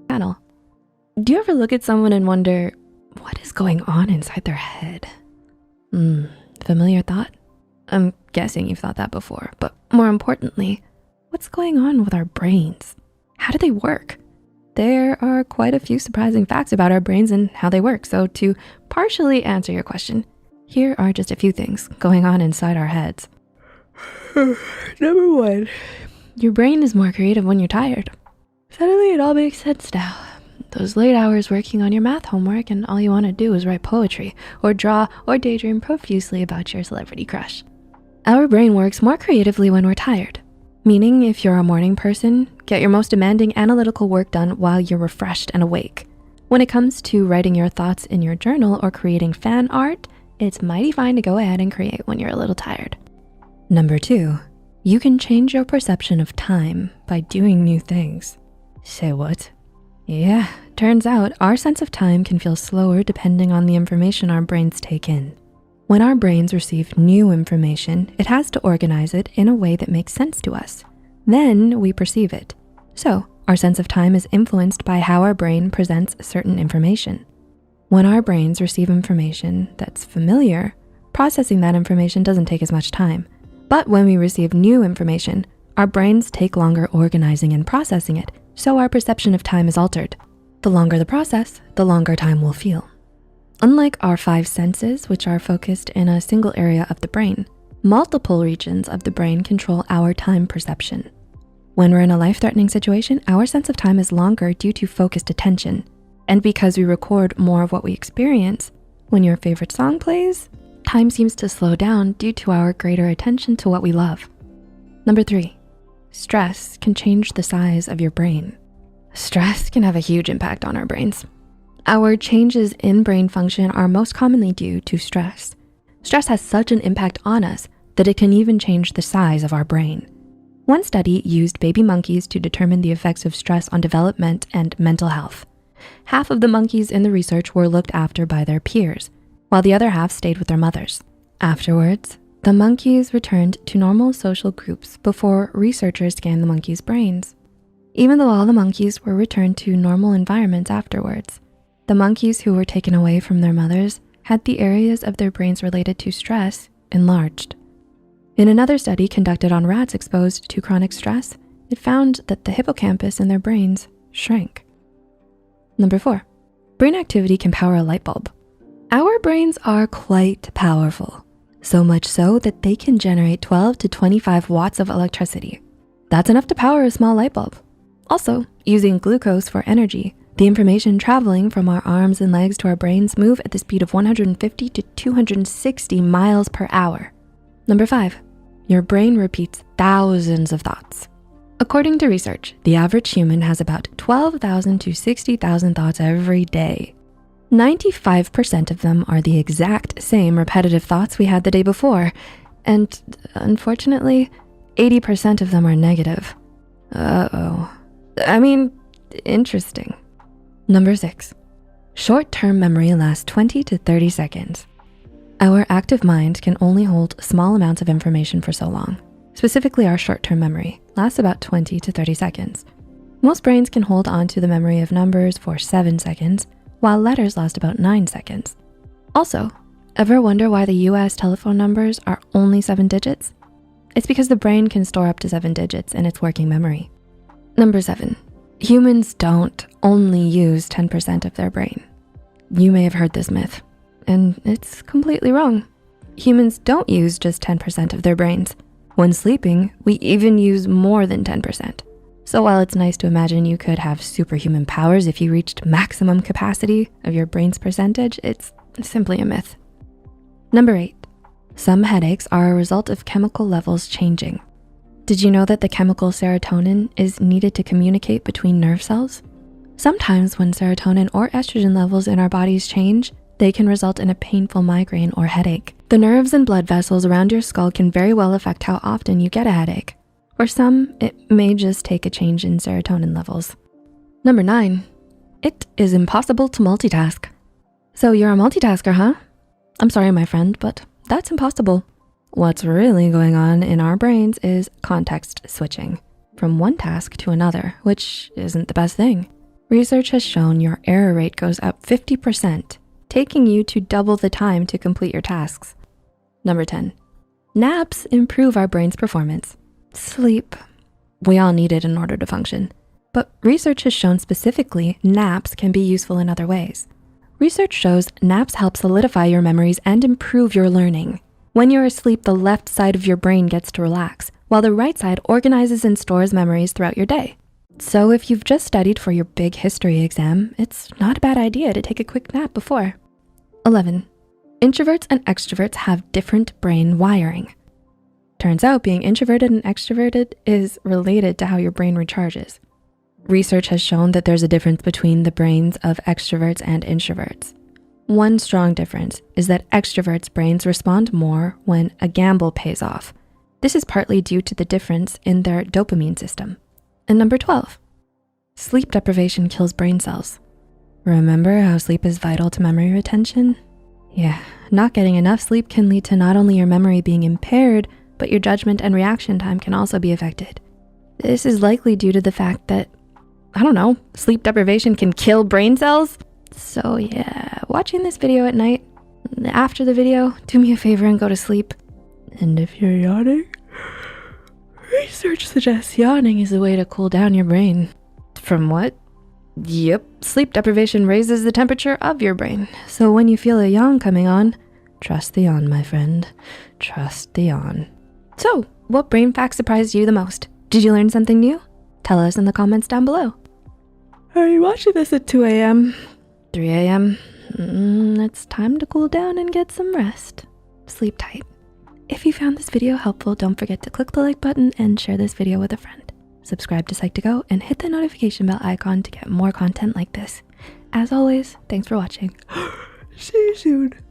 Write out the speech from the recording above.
Channel. Do you ever look at someone and wonder, what is going on inside their head? Familiar thought? I'm guessing you've thought that before, but more importantly, what's going on with our brains? How do they work? There are quite a few surprising facts about our brains and how they work. So to partially answer your question, here are just a few things going on inside our heads. Number one, your brain is more creative when you're tired. Suddenly it all makes sense now. Those late hours working on your math homework and all you wanna do is write poetry or draw or daydream profusely about your celebrity crush. Our brain works more creatively when we're tired. Meaning if you're a morning person, get your most demanding analytical work done while you're refreshed and awake. When it comes to writing your thoughts in your journal or creating fan art, it's mighty fine to go ahead and create when you're a little tired. Number two, you can change your perception of time by doing new things. Say what? Yeah, turns out our sense of time can feel slower depending on the information our brains take in. When our brains receive new information, it has to organize it in a way that makes sense to us. Then we perceive it. So our sense of time is influenced by how our brain presents certain information. When our brains receive information that's familiar, processing that information doesn't take as much time. But when we receive new information, our brains take longer organizing and processing it, so our perception of time is altered. The longer the process, the longer time we'll feel. Unlike our five senses, which are focused in a single area of the brain, multiple regions of the brain control our time perception. When we're in a life-threatening situation, our sense of time is longer due to focused attention. And because we record more of what we experience, when your favorite song plays, time seems to slow down due to our greater attention to what we love. Number three, stress can change the size of your brain. Stress can have a huge impact on our brains. Our changes in brain function are most commonly due to stress. Stress has such an impact on us that it can even change the size of our brain. One study used baby monkeys to determine the effects of stress on development and mental health. Half of the monkeys in the research were looked after by their peers, while the other half stayed with their mothers. Afterwards, the monkeys returned to normal social groups before researchers scanned the monkeys' brains. Even though all the monkeys were returned to normal environments afterwards, the monkeys who were taken away from their mothers had the areas of their brains related to stress enlarged. In another study conducted on rats exposed to chronic stress, it found that the hippocampus in their brains shrank. Number four, brain activity can power a light bulb. Our brains are quite powerful, so much so that they can generate 12 to 25 watts of electricity. That's enough to power a small light bulb. Also, using glucose for energy, the information traveling from our arms and legs to our brains move at the speed of 150 to 260 miles per hour. Number five, your brain repeats thousands of thoughts. According to research, the average human has about 12,000 to 60,000 thoughts every day. 95% of them are the exact same repetitive thoughts we had the day before. And unfortunately, 80% of them are negative. Interesting. Number six, short-term memory lasts 20 to 30 seconds. Our active mind can only hold small amounts of information for so long. Specifically, our short-term memory lasts about 20 to 30 seconds. Most brains can hold on to the memory of numbers for 7 seconds, while letters last about 9 seconds. Also, ever wonder why the US telephone numbers are only 7 digits? It's because the brain can store up to 7 digits in its working memory. Number seven, humans don't only use 10% of their brain. You may have heard this myth, and it's completely wrong. Humans don't use just 10% of their brains. When sleeping, we even use more than 10%. So while it's nice to imagine you could have superhuman powers if you reached maximum capacity of your brain's percentage, it's simply a myth. Number eight, some headaches are a result of chemical levels changing. Did you know that the chemical serotonin is needed to communicate between nerve cells? Sometimes when serotonin or estrogen levels in our bodies change, they can result in a painful migraine or headache. The nerves and blood vessels around your skull can very well affect how often you get a headache. For some, it may just take a change in serotonin levels. Number nine, it is impossible to multitask. So you're a multitasker, huh? I'm sorry, my friend, but that's impossible. What's really going on in our brains is context switching from one task to another, which isn't the best thing. Research has shown your error rate goes up 50%, taking you to double the time to complete your tasks. Number 10, naps improve our brain's performance. Sleep, we all need it in order to function. But research has shown specifically naps can be useful in other ways. Research shows naps help solidify your memories and improve your learning. When you're asleep, the left side of your brain gets to relax, while the right side organizes and stores memories throughout your day. So if you've just studied for your big history exam, it's not a bad idea to take a quick nap before. 11, introverts and extroverts have different brain wiring. Turns out being introverted and extroverted is related to how your brain recharges. Research has shown that there's a difference between the brains of extroverts and introverts. One strong difference is that extroverts' brains respond more when a gamble pays off. This is partly due to the difference in their dopamine system. And number 12, sleep deprivation kills brain cells. Remember how sleep is vital to memory retention? Yeah, not getting enough sleep can lead to not only your memory being impaired, but your judgment and reaction time can also be affected. This is likely due to the fact that, sleep deprivation can kill brain cells. So yeah, watching this video at night, after the video, do me a favor and go to sleep. And if you're yawning, research suggests yawning is a way to cool down your brain. From what? Yep, sleep deprivation raises the temperature of your brain. So when you feel a yawn coming on, trust the yawn, my friend. Trust the yawn. So, what brain fact surprised you the most? Did you learn something new? Tell us in the comments down below. Are you watching this at 2 a.m.? 3 a.m.? It's time to cool down and get some rest. Sleep tight. If you found this video helpful, don't forget to click the like button and share this video with a friend. Subscribe to Psych2Go and hit the notification bell icon to get more content like this. As always, thanks for watching. See you soon.